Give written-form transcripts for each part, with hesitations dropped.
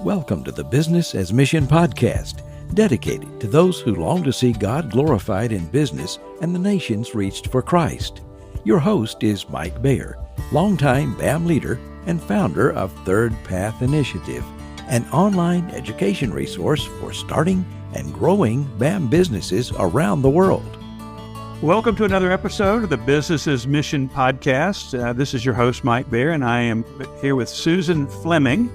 Welcome to the Business as Mission podcast, dedicated to those who long to see God glorified in business and the nations reached for Christ. Your host is Mike Bayer, longtime BAM leader and founder of Third Path Initiative, an online education resource for starting and growing BAM businesses around the world. Welcome to another episode of the Business as Mission podcast. This is your host, Mike Bayer, and I am here with Susan Fleming,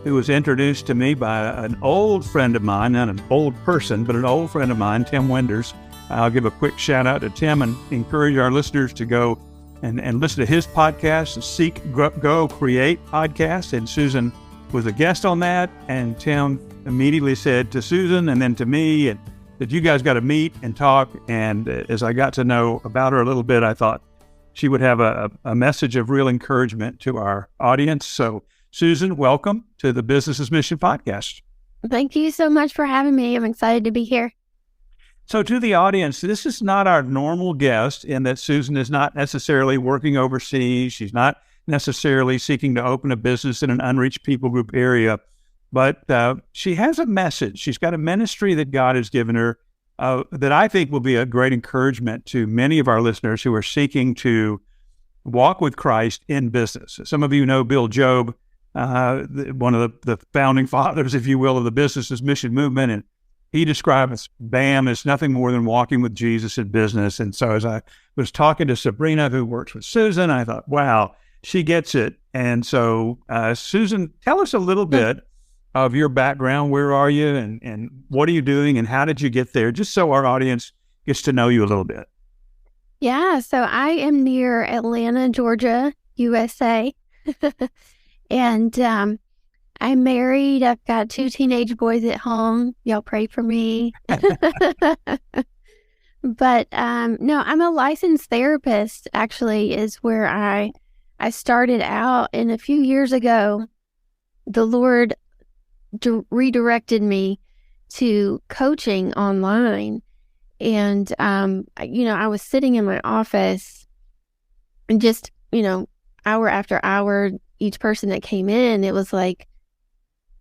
who was introduced to me by an old friend of mine, not an old person, but an old friend of mine, Tim Wenders. I'll give a quick shout out to Tim and encourage our listeners to go and listen to his podcast, the Seek, Go, Create podcast. And Susan was a guest on that. And Tim immediately said to Susan and then to me that you guys got to meet and talk. And as I got to know about her a little bit, I thought she would have a message of real encouragement to our audience. So Susan, welcome to the Business as Mission podcast. Thank you so much for having me. I'm excited to be here. So to the audience, this is not our normal guest in that Susan is not necessarily working overseas. She's not necessarily seeking to open a business in an unreached people group area, but she has a message. She's got a ministry that God has given her that I think will be a great encouragement to many of our listeners who are seeking to walk with Christ in business. Some of you know Bill Job, one of the founding fathers, if you will, of the Business as Mission movement. And he describes BAM as nothing more than walking with Jesus in business. And so as I was talking to Sabrina, who works with Susan, I thought, wow, she gets it. And so, Susan, tell us a little bit of your background. Where are you and what are you doing and how did you get there? Just so our audience gets to know you a little bit. Yeah, so I am near Atlanta, Georgia, USA. And I'm married. I've got 2 teenage boys at home. Y'all pray for me. But no, I'm a licensed therapist, actually, is where I started out. And a few years ago, the Lord redirected me to coaching online. And, I was sitting in my office and just, hour after hour, each person that came in, it was like,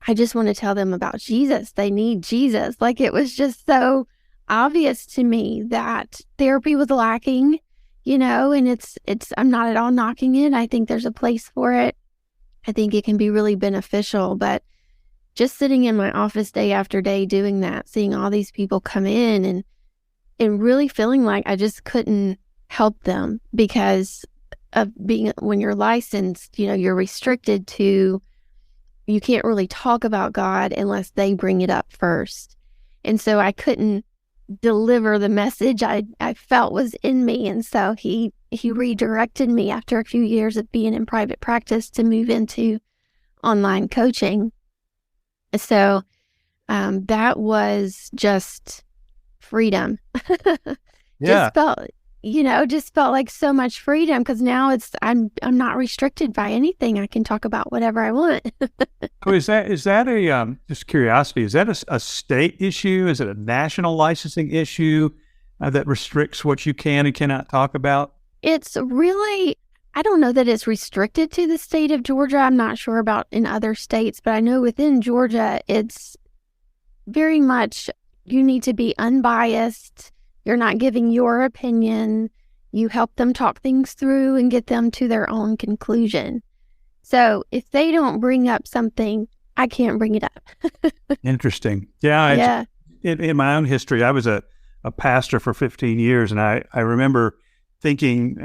I just want to tell them about Jesus. They need Jesus. Like, it was just so obvious to me that therapy was lacking, and it's, I'm not at all knocking it. I think there's a place for it. I think it can be really beneficial, but just sitting in my office day after day doing that, seeing all these people come in and really feeling like I just couldn't help them because of when you're licensed, you're restricted to, you can't really talk about God unless they bring it up first. And so I couldn't deliver the message I felt was in me. And so he redirected me after a few years of being in private practice to move into online coaching. So that was just freedom. Yeah. Just felt like so much freedom because now I'm not restricted by anything. I can talk about whatever I want. So is that a just curiosity? Is that a state issue? Is it a national licensing issue that restricts what you can and cannot talk about? It's really, I don't know that it's restricted to the state of Georgia. I'm not sure about in other states, but I know within Georgia, it's very much you need to be unbiased. You're not giving your opinion. You help them talk things through and get them to their own conclusion. So if they don't bring up something, I can't bring it up. Interesting. Yeah. In my own history, I was a pastor for 15 years. And I remember thinking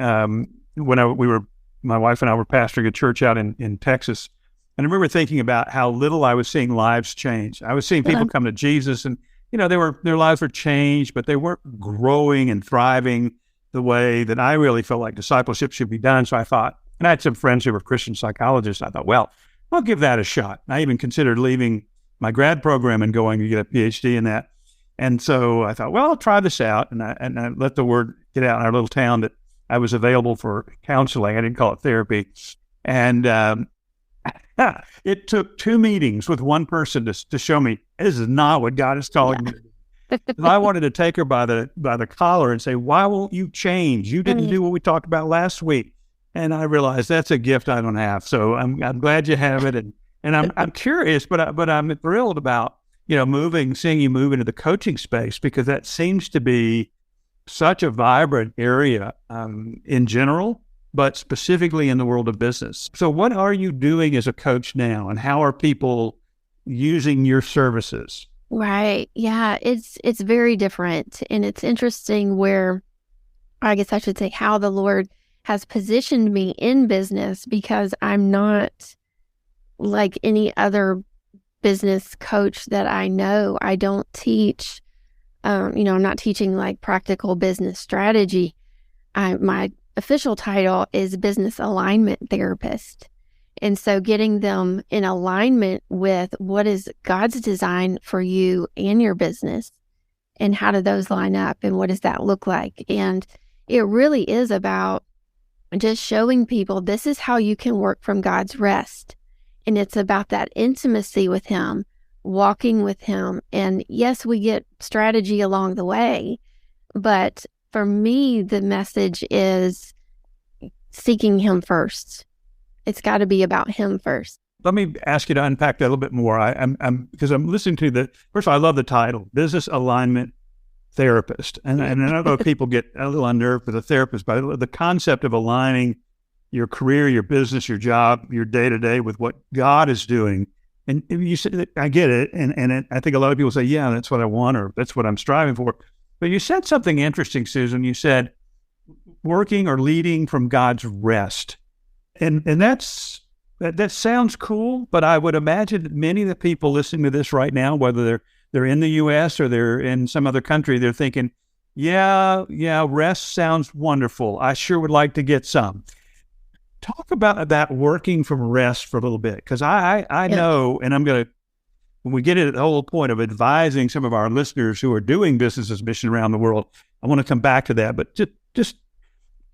when my wife and I were pastoring a church out in Texas. And I remember thinking about how little I was seeing lives change. I was seeing people come to Jesus and their lives were changed, but they weren't growing and thriving the way that I really felt like discipleship should be done. So I thought, and I had some friends who were Christian psychologists. I thought, well, I'll give that a shot. I even considered leaving my grad program and going to get a PhD in that. And so I thought, well, I'll try this out. And I let the word get out in our little town that I was available for counseling. I didn't call it therapy. And it took 2 meetings with one person to show me this is not what God is calling me. I wanted to take her by the collar and say, why won't you change? You didn't do what we talked about last week. And I realized that's a gift I don't have. So I'm glad you have it. And I'm curious, but I'm thrilled about, seeing you move into the coaching space, because that seems to be such a vibrant area in general, but specifically in the world of business. So what are you doing as a coach now, and how are people using your services? Right. Yeah, it's very different. And it's interesting where, I guess I should say, how the Lord has positioned me in business, because I'm not like any other business coach that I know. I don't teach, I'm not teaching like practical business strategy. My official title is business alignment therapist. And so getting them in alignment with what is God's design for you and your business, and how do those line up, and what does that look like? And it really is about just showing people this is how you can work from God's rest. And it's about that intimacy with Him, walking with Him. And yes, we get strategy along the way, but for me, the message is seeking Him first. It's got to be about Him first. Let me ask you to unpack that a little bit more. Because I'm listening to first of all, I love the title, Business Alignment Therapist. And I know people get a little unnerved with a therapist, but the concept of aligning your career, your business, your job, your day-to-day with what God is doing. And you said, I get it. And I think a lot of people say, yeah, that's what I want, or that's what I'm striving for. But you said something interesting, Susan. You said working or leading from God's rest. And that sounds cool, but I would imagine that many of the people listening to this right now, whether they're in the U.S. or they're in some other country, they're thinking, yeah, rest sounds wonderful. I sure would like to get some. Talk about that working from rest for a little bit, because I know, and I'm going to, when we get at the whole point of advising some of our listeners who are doing business as mission around the world, I want to come back to that, but just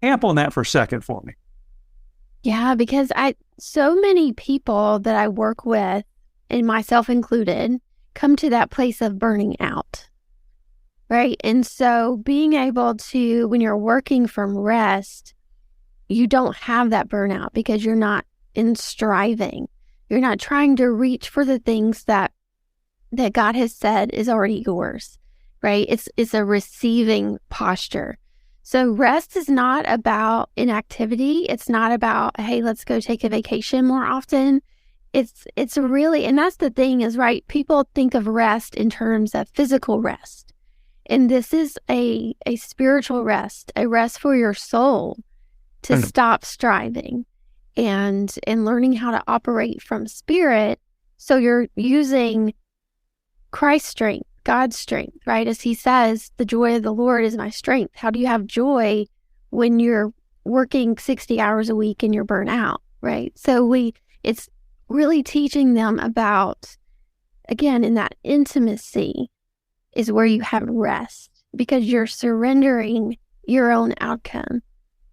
amp on that for a second for me. Yeah, because so many people that I work with, and myself included, come to that place of burning out, right? And so being able to, when you're working from rest, you don't have that burnout because you're not in striving. You're not trying to reach for the things that God has said is already yours, right? It's a receiving posture. So rest is not about inactivity. It's not about, hey, let's go take a vacation more often. It's really, and that's the thing is, right, people think of rest in terms of physical rest. And this is a spiritual rest, a rest for your soul to stop striving and learning how to operate from spirit. So you're using Christ's strength, God's strength, right? As He says, the joy of the Lord is my strength. How do you have joy when you're working 60 hours a week and you're burnt out, right? So it's really teaching them about, again, in that intimacy is where you have rest, because you're surrendering your own outcome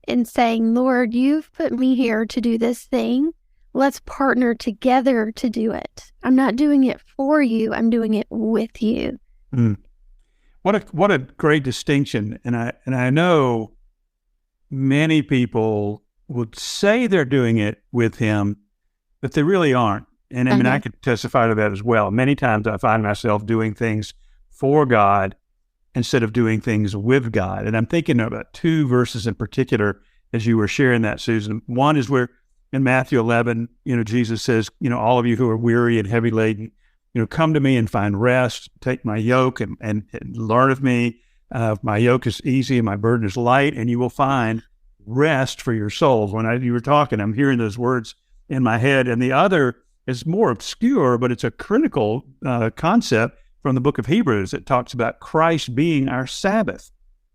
and saying, Lord, you've put me here to do this thing. Let's partner together to do it. I'm not doing it for you. I'm doing it with you. What a great distinction. And I know many people would say they're doing it with Him, but they really aren't. And I mean, I could testify to that as well. Many times I find myself doing things for God instead of doing things with God. And I'm thinking about two verses in particular as you were sharing that, Susan. One is where in Matthew 11, Jesus says, all of you who are weary and heavy laden, come to me and find rest, take my yoke and learn of me. My yoke is easy and my burden is light, and you will find rest for your souls. When you were talking, I'm hearing those words in my head. And the other is more obscure, but it's a critical concept from the book of Hebrews. It talks about Christ being our Sabbath.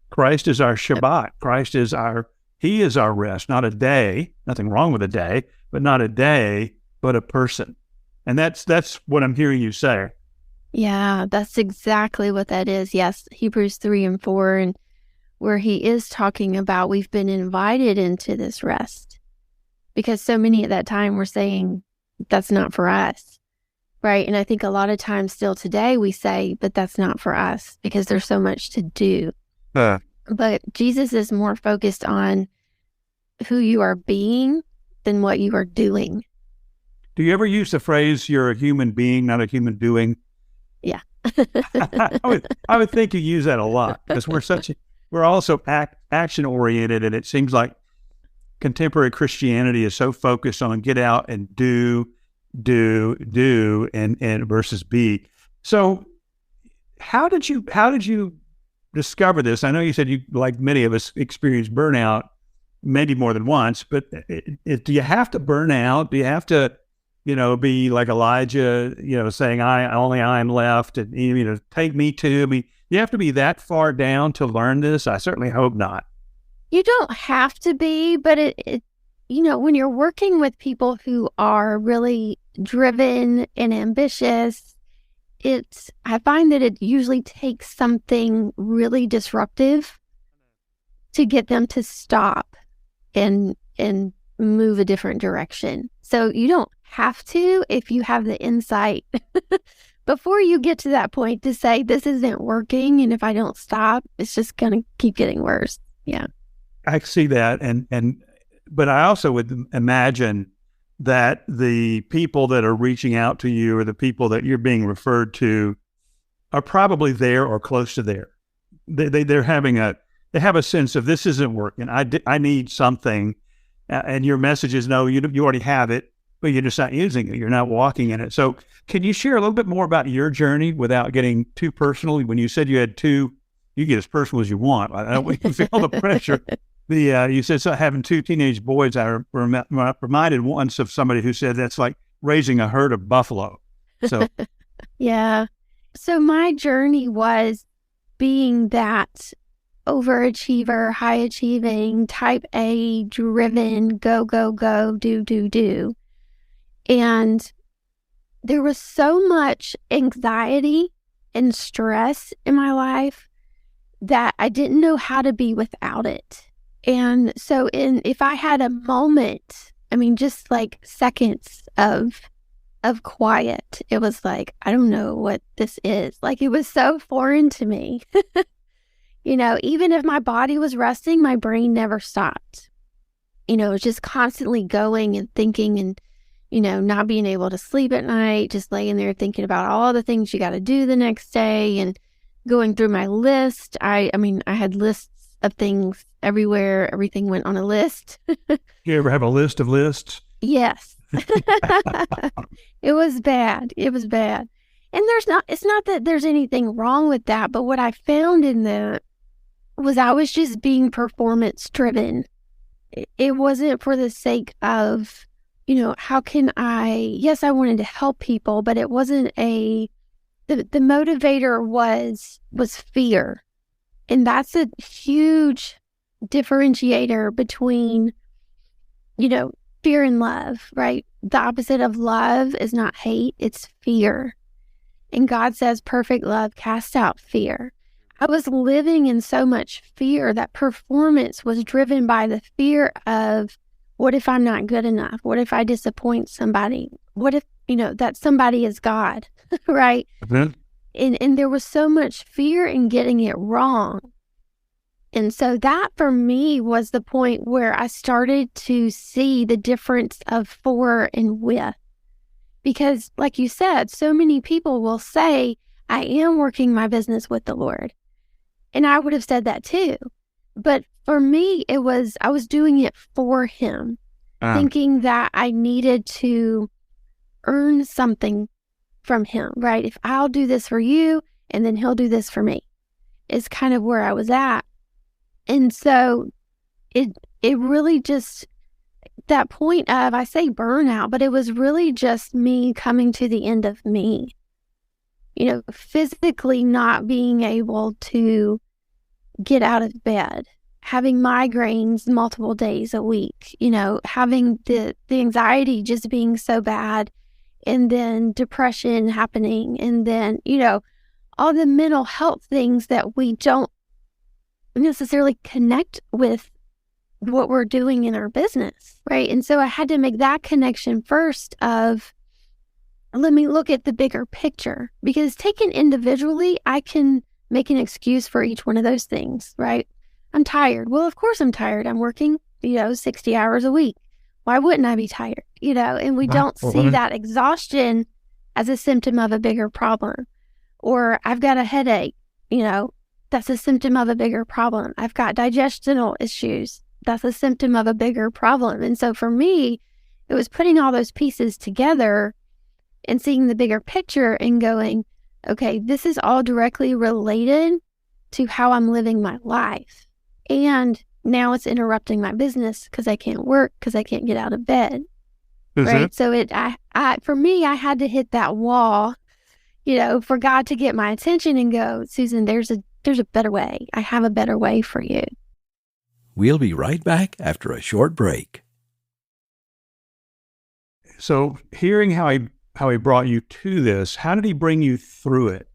Christ is our Shabbat. He is our rest, not a day, nothing wrong with a day, but not a day, but a person. And that's what I'm hearing you say. Yeah, that's exactly what that is. Yes, Hebrews 3 and 4, and where he is talking about we've been invited into this rest. Because so many at that time were saying, that's not for us, right? And I think a lot of times still today we say, but that's not for us because there's so much to do. But Jesus is more focused on who you are being than what you are doing. Do you ever use the phrase, you're a human being, not a human doing? Yeah. I would think you use that a lot because we're also action oriented, and it seems like contemporary Christianity is so focused on get out and do, and versus be. So how did you discover this? I know you said you, like many of us, experienced burnout maybe more than once, but do you have to burn out? Do you have to, be like Elijah, saying, I am left, and, take me to me. You have to be that far down to learn this? I certainly hope not. You don't have to be, but it when you're working with people who are really driven and ambitious, I find that it usually takes something really disruptive to get them to stop and move a different direction. So you don't have to if you have the insight before you get to that point to say, this isn't working, and if I don't stop, it's just going to keep getting worse. Yeah. I see that. But I also would imagine that the people that are reaching out to you, or the people that you're being referred to, are probably there or close to there. They have a sense of, this isn't working. I need something. And your message is, no, you already have it, but you're just not using it. You're not walking in it. So can you share a little bit more about your journey without getting too personal? When you said you had two, you get as personal as you want. I don't want you to feel the pressure. You said having two teenage boys. I reminded once of somebody who said that's like raising a herd of buffalo. So, yeah. So my journey was being that overachiever, high achieving, type A, driven, go, do. And there was so much anxiety and stress in my life that I didn't know how to be without it. And so if I had a moment, just like seconds of quiet, it was like, I don't know what this is. Like, it was so foreign to me. Even if my body was resting, my brain never stopped. It was just constantly going and thinking and, not being able to sleep at night, just laying there thinking about all the things you got to do the next day and going through my list. I had lists of things everywhere. Everything went on a list. You ever have a list of lists? Yes. It was bad. And it's not that there's anything wrong with that, but what I found in that was I was just being performance driven. It wasn't for the sake of, how can yes, I wanted to help people, but it wasn't the motivator was fear. And that's a huge differentiator between, fear and love, right? The opposite of love is not hate, it's fear. And God says perfect love casts out fear. I was living in so much fear that performance was driven by the fear of, what if I'm not good enough? What if I disappoint somebody? What if, that somebody is God, right? Mm-hmm. And there was so much fear in getting it wrong. And so that for me was the point where I started to see the difference of for and with. Because like you said, so many people will say, I am working my business with the Lord. And I would have said that too. But for me, I was doing it for Him, thinking that I needed to earn something from Him, right? If I'll do this for you, and then He'll do this for me, is kind of where I was at. And so it really just, that point of, I say burnout, but it was really just me coming to the end of me, physically not being able to get out of bed, having migraines multiple days a week, having the anxiety just being so bad, and then depression happening, and then, all the mental health things that we don't necessarily connect with what we're doing in our business, right? And so I had to make that connection first of, let me look at the bigger picture, because taken individually, I can make an excuse for each one of those things, right? I'm tired. Well, of course I'm tired. I'm working, 60 hours a week. Why wouldn't I be tired? And we don't see that exhaustion as a symptom of a bigger problem. Or I've got a headache, that's a symptom of a bigger problem. I've got digestional issues. That's a symptom of a bigger problem. And so for me, it was putting all those pieces together and seeing the bigger picture and going, okay, this is all directly related to how I'm living my life. And now it's interrupting my business because I can't work, because I can't get out of bed. Right. So for me, I had to hit that wall, for God to get my attention and go, Susan, there's a better way. I have a better way for you. We'll be right back after a short break. So hearing how he brought you to this, how did he bring you through it?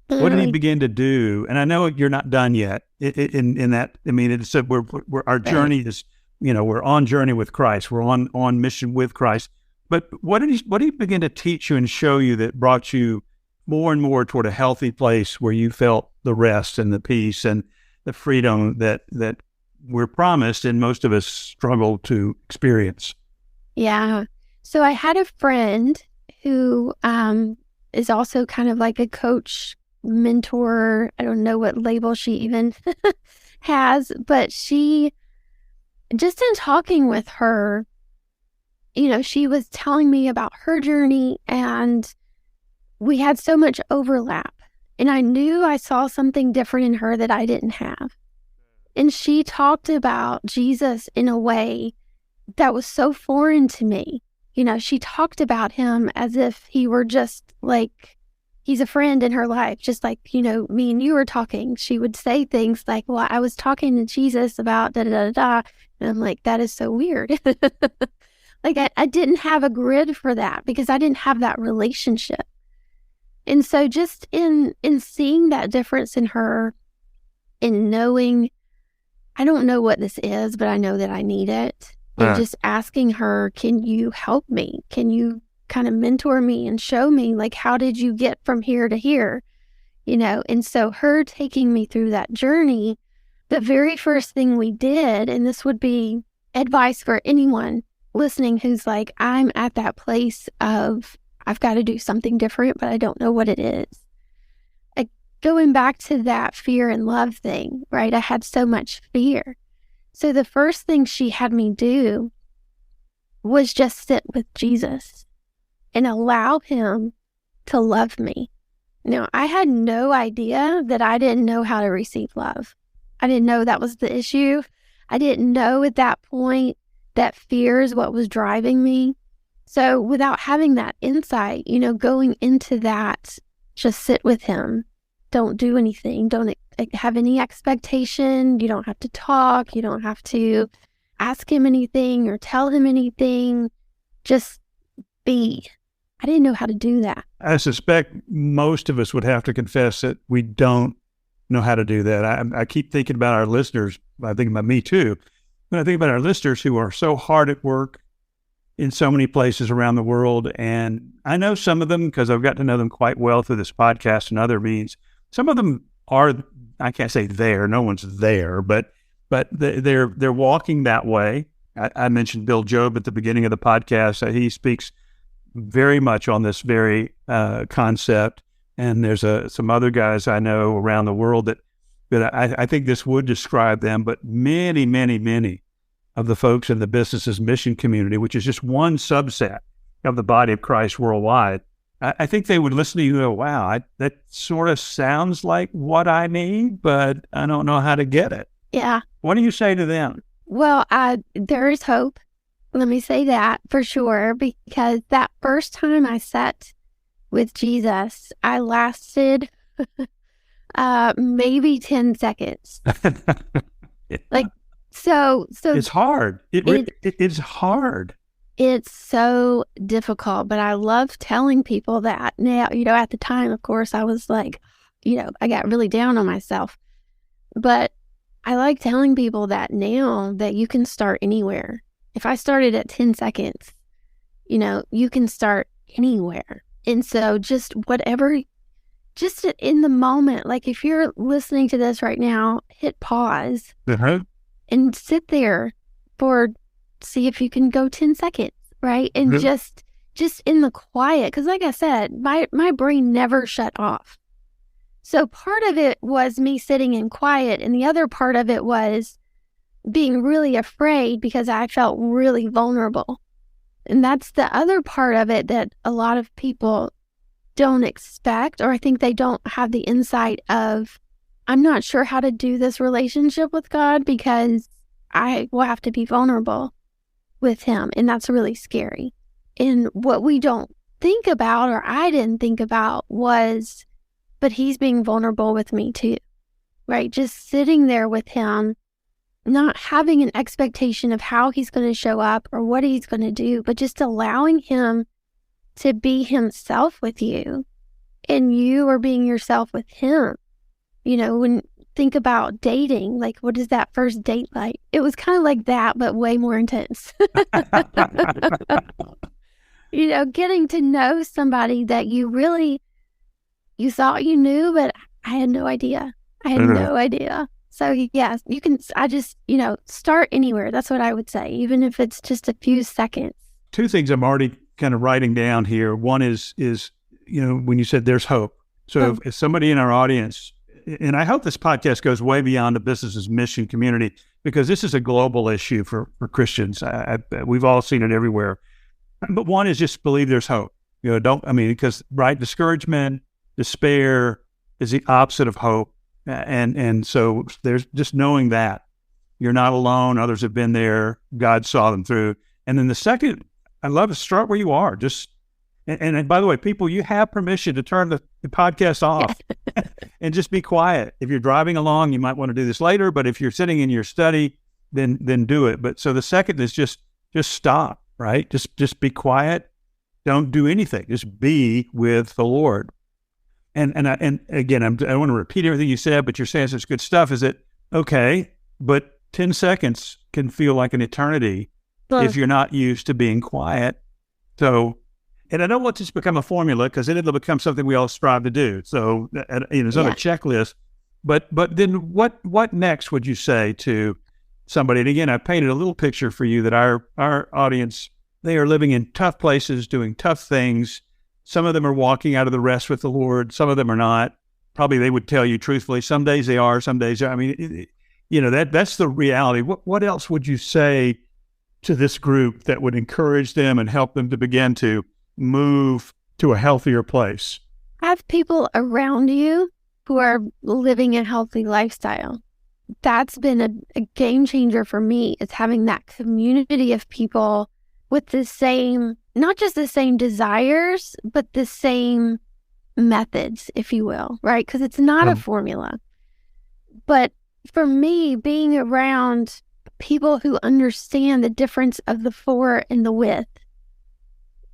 What did he begin to do? And I know you're not done yet in that. I mean, it's we're our journey is, we're on journey with Christ. We're on mission with Christ. But what did he begin to teach you and show you that brought you more and more toward a healthy place where you felt the rest and the peace and the freedom that we're promised and most of us struggle to experience? Yeah. So I had a friend who is also kind of like a coach, mentor. I don't know what label she even has, but she, just in talking with her, she was telling me about her journey, and we had so much overlap. And I knew I saw something different in her that I didn't have. And she talked about Jesus in a way that was so foreign to me. She talked about him as if he were just like, he's a friend in her life, just like, me and you were talking. She would say things like, well, I was talking to Jesus about da-da-da-da. And I'm like, that is so weird. Like, I didn't have a grid for that because I didn't have that relationship. And so just in seeing that difference in her, in knowing, I don't know what this is, but I know that I need it. And just asking her, can you help me? Can you kind of mentor me and show me, like, how did you get from here to here? And so her taking me through that journey, the very first thing we did, and this would be advice for anyone listening who's like, I'm at that place of, I've got to do something different, but I don't know what it is. Going back to that fear and love thing, right? I had so much fear. So the first thing she had me do was just sit with Jesus and allow him to love me. Now, I had no idea that I didn't know how to receive love. I didn't know that was the issue. I didn't know at that point that fear is what was driving me. So without having that insight, going into that, just sit with him. Don't do anything. Don't have any expectation. You don't have to talk. You don't have to ask him anything or tell him anything. Just be. I didn't know how to do that. I suspect most of us would have to confess that we don't know how to do that. I keep thinking about our listeners. I think about me too. But I think about our listeners who are so hard at work in so many places around the world. And I know some of them because I've got to know them quite well through this podcast and other means. Some of them are, I can't say there, no one's there, but they're walking that way. I mentioned Bill Job at the beginning of the podcast. He speaks very much on this very concept. And there's some other guys I know around the world that I think this would describe them, but many, many, many of the folks in the business's mission community, which is just one subset of the body of Christ worldwide, I think they would listen to you and go, wow, that sort of sounds like what I need, but I don't know how to get it. Yeah. What do you say to them? Well, there is hope. Let me say that for sure, because that first time I sat with Jesus, I lasted maybe 10 seconds. Yeah. Like, so it's hard. It's hard. It's so difficult, but I love telling people that. Now, at the time, of course, I was like, I got really down on myself. But I like telling people that now, that you can start anywhere. If I started at 10 seconds, you can start anywhere. And so just whatever, just in the moment, like if you're listening to this right now, hit pause and sit there for see if you can go 10 seconds, right? And just in the quiet, because like I said, my brain never shut off. So part of it was me sitting in quiet, and the other part of it was being really afraid because I felt really vulnerable. And that's the other part of it that a lot of people don't expect, or I think they don't have the insight of, I'm not sure how to do this relationship with God because I will have to be vulnerable with him. And that's really scary. And what we don't think about, or I didn't think about, was, but he's being vulnerable with me too, right? Just sitting there with him, not having an expectation of how he's going to show up or what he's going to do, but just allowing him to be himself with you, and you are being yourself with him. You know, when think about dating, like, what is that first date like? It was kind of like that, but way more intense. You know, getting to know somebody that you thought you knew, but I had no idea. I had no idea. So yes, you can, start anywhere. That's what I would say, even if it's just a few seconds. Two things I'm already kind of writing down here. One is, when you said there's hope. So if somebody in our audience, and I hope this podcast goes way beyond the business's mission community, because this is a global issue for Christians. We've all seen it everywhere. But one is just believe there's hope. Because discouragement, despair is the opposite of hope. And so there's just knowing that you're not alone. Others have been there. God saw them through. And then the second, I love to start where you are. And by the way, people, you have permission to turn the podcast off and just be quiet. If you're driving along, you might want to do this later, but if you're sitting in your study, then do it. But so the second is just stop, right? Just be quiet. Don't do anything. Just be with the Lord. And again, I don't want to repeat everything you said, but you're saying such good stuff. Is it okay? But 10 seconds can feel like an eternity if you're not used to being quiet. So, and I don't want this to become a formula, because then it'll become something we all strive to do. So, it's on a checklist. But then what next would you say to somebody? And again, I painted a little picture for you that our audience, they are living in tough places, doing tough things. Some of them are walking out of the rest with the Lord. Some of them are not. Probably they would tell you truthfully. Some days they are, some days, that's the reality. What else would you say to this group that would encourage them and help them to begin to move to a healthier place? Have people around you who are living a healthy lifestyle. That's been a game changer for me, is having that community of people with the same, not just the same desires, but the same methods, if you will, right? Because it's not a formula. But for me, being around people who understand the difference of the for and the with,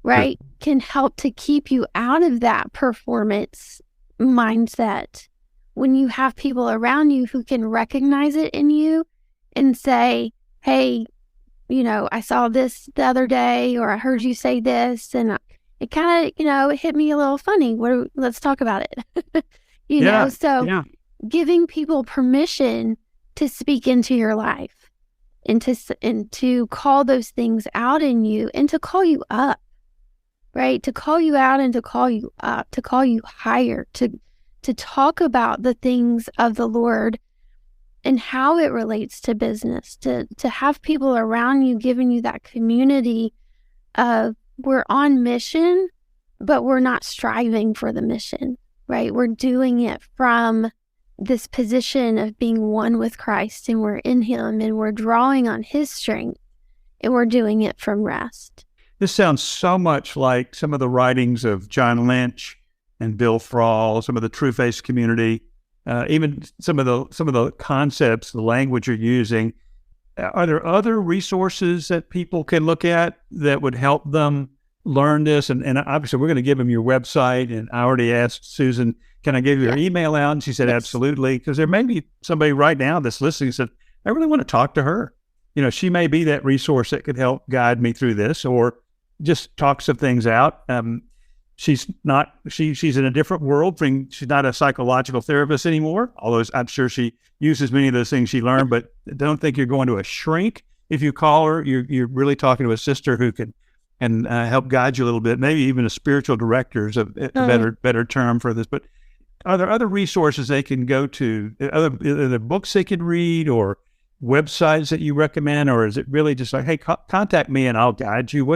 right, can help to keep you out of that performance mindset. When you have people around you who can recognize it in you and say, hey, I saw this the other day, or I heard you say this, and it kind of, it hit me a little funny. Let's talk about it. Giving people permission to speak into your life and to call those things out in you, and to call you up, right? To call you out and to call you up, to call you higher, to talk about the things of the Lord and how it relates to business, to have people around you giving you that community of, we're on mission, but we're not striving for the mission, right? We're doing it from this position of being one with Christ, and we're in him, and we're drawing on his strength, and we're doing it from rest. This sounds so much like some of the writings of John Lynch and Bill Thrall, some of the True Faith community. Even some of the concepts, the language you're using. Are there other resources that people can look at that would help them learn this? And obviously, we're going to give them your website. And I already asked Susan, can I give you her email out? And she said, absolutely. Because there may be somebody right now that's listening and said, I really want to talk to her. She may be that resource that could help guide me through this, or just talk some things out. She's in a different world. She's not a psychological therapist anymore, although I'm sure she uses many of those things she learned, but don't think you're going to a shrink if you call her, you're really talking to a sister who can and help guide you a little bit. Maybe even a spiritual director is a better term for this. But are there other resources they can go to? Are there books they can read or websites that you recommend? Or is it really just like, hey, contact me and I'll guide you?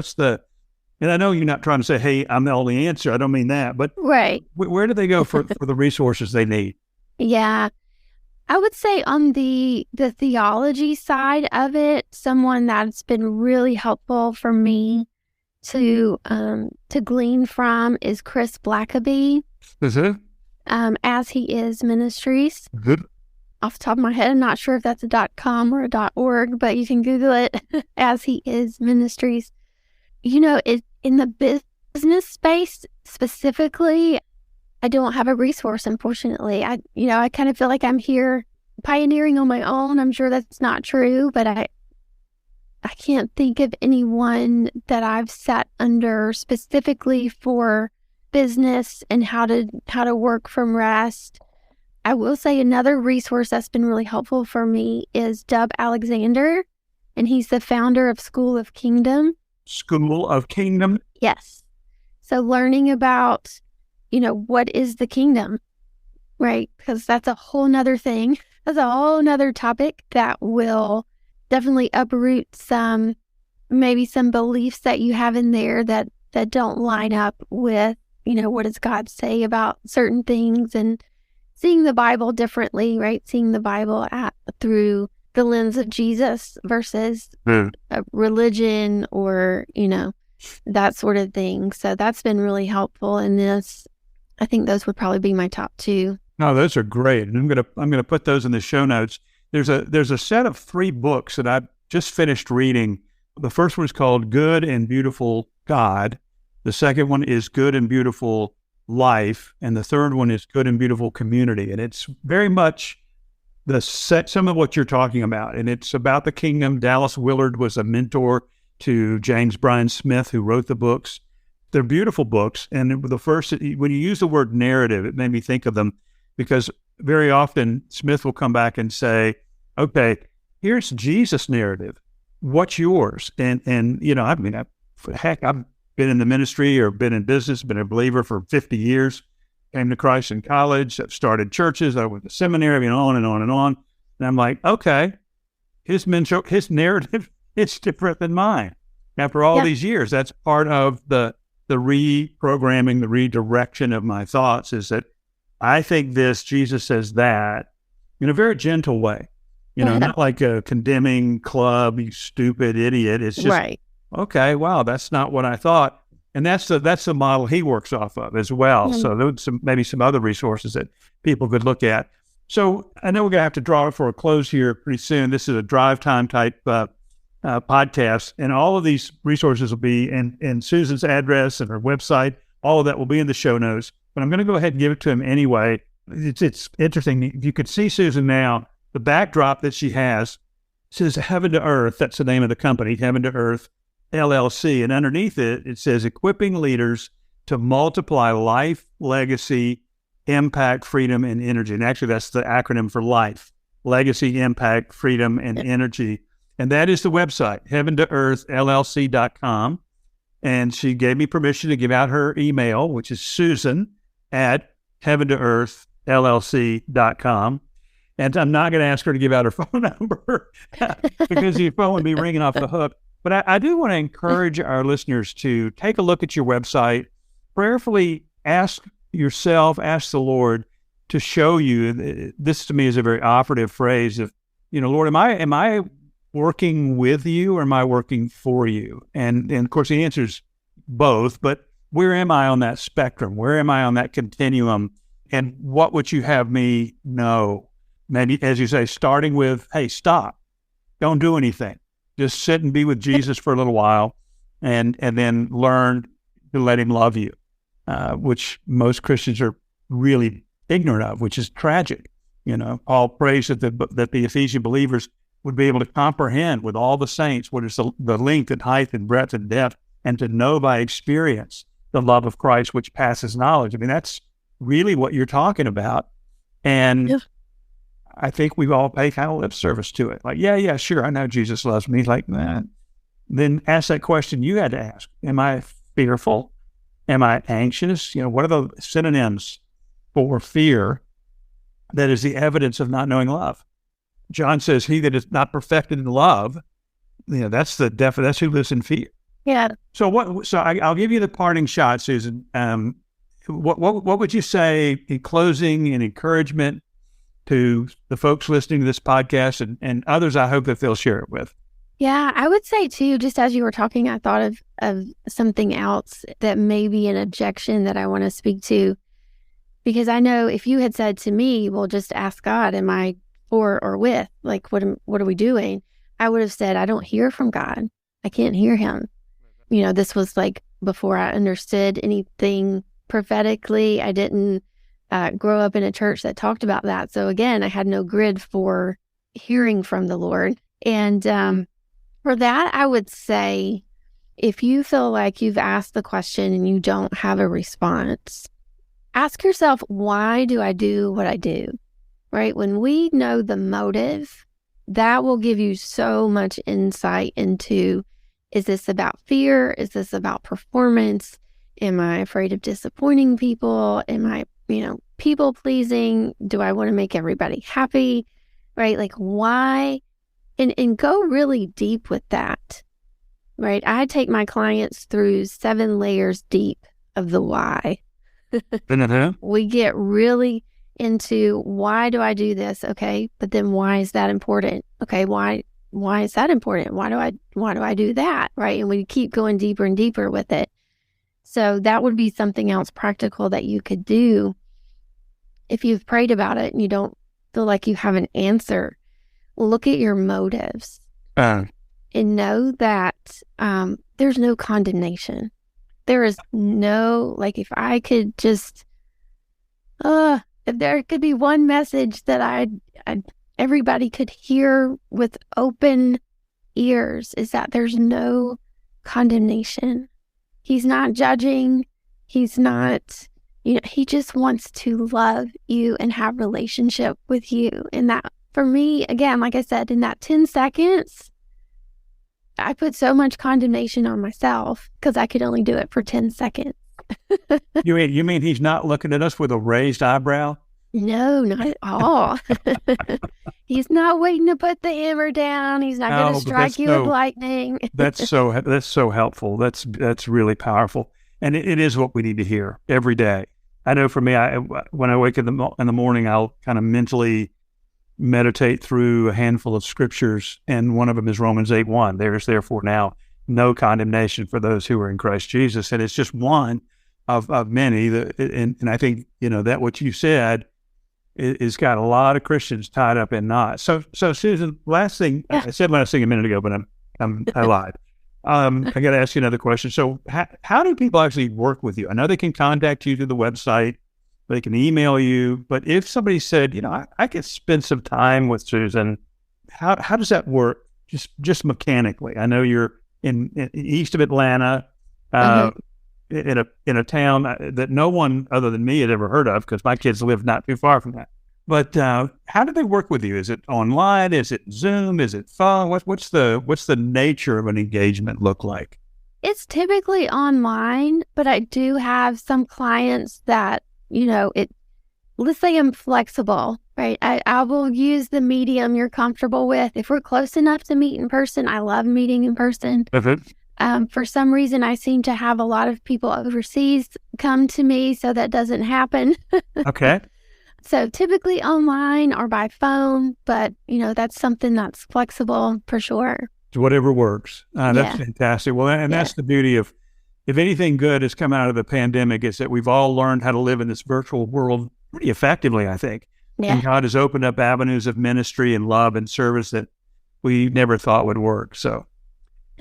And I know you're not trying to say, hey, I'm the only answer. I don't mean that. But right. Where do they go for the resources they need? Yeah. I would say on the theology side of it, someone that's been really helpful for me to glean from is Chris Blackaby. Is it? As He Is Ministries. Good. Off the top of my head, I'm not sure if that's a .com or a .org, but you can Google it. As He Is Ministries. In the business space specifically, I don't have a resource, unfortunately. I kind of feel like I'm here pioneering on my own. I'm sure that's not true, but I can't think of anyone that I've sat under specifically for business and how to work from rest. I will say another resource that's been really helpful for me is Dub Alexander, and he's the founder of School of Kingdom. School of Kingdom? Yes. So learning about what is the kingdom, right? Because that's a whole nother thing. That's a whole nother topic that will definitely uproot maybe some beliefs that you have in there that don't line up with, what does God say about certain things, and seeing the Bible differently, right? Seeing the Bible through the lens of Jesus versus religion or, that sort of thing. So that's been really helpful in this. I think those would probably be my top two. No, those are great. And I'm gonna put those in the show notes. There's a set of 3 books that I've just finished reading. The first one is called Good and Beautiful God. The second one is Good and Beautiful Life. And the third one is Good and Beautiful Community. And it's very much some of what you're talking about. And it's about the kingdom. Dallas Willard was a mentor to James Bryan Smith, who wrote the books. They're beautiful books. And the first, when you use the word narrative, it made me think of them, because very often Smith will come back and say, okay, here's Jesus' narrative. What's yours? And I've been in the ministry or been in business, been a believer for 50 years, came to Christ in college, I've started churches, I went to seminary, on and on and on. And I'm like, okay, his narrative is different than mine. After all these years, that's part of the reprogramming, the redirection of my thoughts, is that I think this, Jesus says that, in a very gentle way. Not like a condemning club, you stupid idiot. It's just, right. Okay, wow, that's not what I thought. And that's the model he works off of as well. Mm-hmm. So there's maybe some other resources that people could look at. So I know we're going to have to draw it for a close here pretty soon. This is a drive time type podcast, and all of these resources will be in Susan's address and her website. All of that will be in the show notes. But I'm going to go ahead and give it to him anyway. It's interesting. If you could see Susan now, the backdrop that she has says Heaven to Earth. That's the name of the company, Heaven to Earth LLC. And underneath it says equipping leaders to multiply life, legacy, impact, freedom, and energy. And actually, that's the acronym for life: legacy, impact, freedom, and energy. And that is the website, heaventoearthllc.com. And she gave me permission to give out her email, which is susan@heaventoearthllc.com. And I'm not going to ask her to give out her phone number because your phone would be ringing off the hook. But I do want to encourage our listeners to take a look at your website, prayerfully ask yourself, ask the Lord to show you. This to me is a very operative phrase of, Lord, am I working with you or am I working for you? And of course the answer is both, but where am I on that spectrum? Where am I on that continuum? And what would you have me know? Maybe, as you say, starting with, hey, stop. Don't do anything. Just sit and be with Jesus for a little while and then learn to let him love you, which most Christians are really ignorant of, which is tragic. Paul prays that the Ephesian believers would be able to comprehend with all the saints what is the length and height and breadth and depth, and to know by experience the love of Christ, which passes knowledge. I mean, that's really what you're talking about. And I think we all pay kind of lip service to it. Like, yeah, sure, I know Jesus loves me. Like, man. Then ask that question you had to ask. Am I fearful? Am I anxious? What are the synonyms for fear that is the evidence of not knowing love? John says, he that is not perfected in love, that's that's who lives in fear. Yeah. So I'll give you the parting shot, Susan. What would you say in closing and encouragement to the folks listening to this podcast and others I hope that they'll share it with? Yeah, I would say too, just as you were talking, I thought of something else that may be an objection that I want to speak to. Because I know if you had said to me, well, just ask God, am I for or with? Like, what are we doing? I would have said, I don't hear from God. I can't hear him. This was like before I understood anything prophetically. I didn't grow up in a church that talked about that. So again, I had no grid for hearing from the Lord. And for that, I would say, if you feel like you've asked the question and you don't have a response, ask yourself, why do I do what I do? Right? When we know the motive, that will give you so much insight into, is this about fear? Is this about performance? Am I afraid of disappointing people? Am I, people pleasing? Do I want to make everybody happy? Right? Like, why? And go really deep with that, right? I take my clients through 7 layers deep of the why. We get really into, why do I do this? Okay, but then why is that important? Okay, why is that important? Why do I do that? Right? And we keep going deeper and deeper with it. So that would be something else practical that you could do if you've prayed about it and you don't feel like you have an answer. Look at your motives and know that there's no condemnation. There is no, like, if I could just, if there could be one message that everybody could hear with open ears, is that there's no condemnation. He's not judging. He's not, he just wants to love you and have relationship with you. And that, for me, again, like I said, in that 10 seconds, I put so much condemnation on myself because I could only do it for 10 seconds. You mean he's not looking at us with a raised eyebrow? No, not at all. He's not waiting to put the hammer down. He's not going to strike you with lightning. That's so helpful. That's really powerful. And it is what we need to hear every day. I know for me, when I wake in the morning, I'll kind of mentally meditate through a handful of scriptures, and one of them is Romans 8:1. There is therefore now no condemnation for those who are in Christ Jesus. And it's just one of many. And I think, that what you said is got a lot of Christians tied up in knots. So Susan, last thing, I said last thing a minute ago, but I lied. I got to ask you another question. So how do people actually work with you? I know they can contact you through the website, they can email you, but if somebody said, I could spend some time with Susan, how does that work? Just mechanically. I know you're in east of Atlanta, in a town that no one other than me had ever heard of, because my kids live not too far from that. But how do they work with you? Is it online? Is it Zoom? Is it phone? What's the nature of an engagement look like? It's typically online, but I do have some clients that, let's say I'm flexible, right? I will use the medium you're comfortable with. If we're close enough to meet in person, I love meeting in person. For some reason, I seem to have a lot of people overseas come to me, so that doesn't happen. Okay. So typically online or by phone, but, that's something that's flexible for sure. Whatever works. That's fantastic. Well, and that's the beauty of, if anything good has come out of the pandemic, is that we've all learned how to live in this virtual world pretty effectively, I think. Yeah. And God has opened up avenues of ministry and love and service that we never thought would work. So,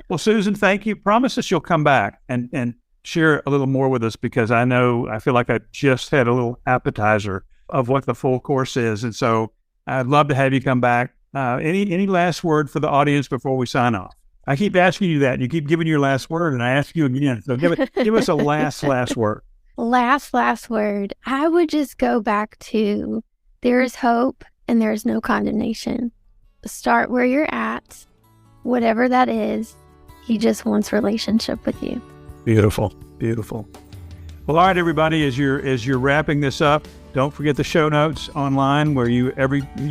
well, Susan, thank you. Promise us you'll come back and share a little more with us, because I feel like I just had a little appetizer of what the full course is. And so I'd love to have you come back. Any last word for the audience before we sign off? I keep asking you that, and you keep giving your last word, and I ask you again. So give us a last word. Last word. I would just go back to, there is hope and there is no condemnation. Start where you're at, whatever that is. He just wants relationship with you. Beautiful, beautiful. Well, all right, everybody, as you're wrapping this up, don't forget the show notes online where you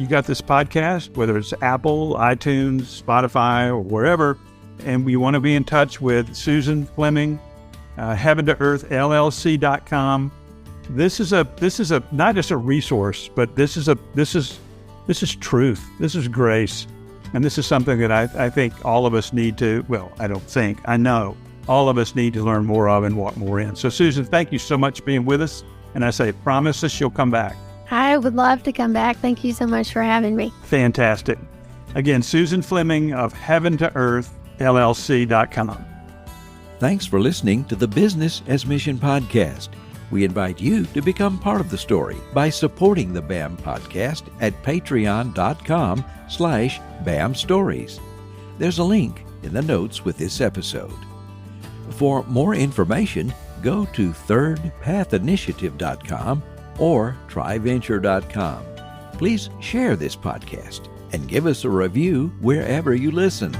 got this podcast, whether it's Apple, iTunes, Spotify, or wherever. And we want to be in touch with Susan Fleming, Heaven to Earth LLC.com. This is not just a resource, but this is truth. This is grace. And this is something that I think all of us need to, well, I know all of us need to learn more of and walk more in. So Susan, thank you so much for being with us. And I say, promise us you'll come back. I would love to come back. Thank you so much for having me. Fantastic. Again, Susan Fleming of Heaven to Earth LLC.com. Thanks for listening to the Business as Mission podcast. We invite you to become part of the story by supporting the BAM podcast at patreon.com/BAM Stories. There's a link in the notes with this episode. For more information, go to thirdpathinitiative.com or tryventure.com. Please share this podcast and give us a review wherever you listen.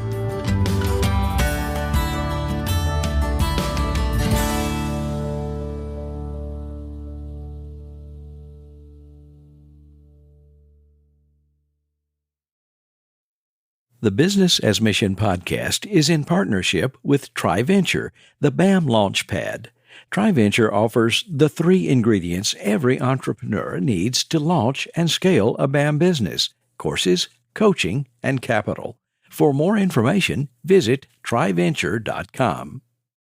The Business as Mission podcast is in partnership with TryVenture, the BAM Launchpad. TryVenture offers the 3 ingredients every entrepreneur needs to launch and scale a BAM business: courses, coaching, and capital. For more information, visit tryventure.com.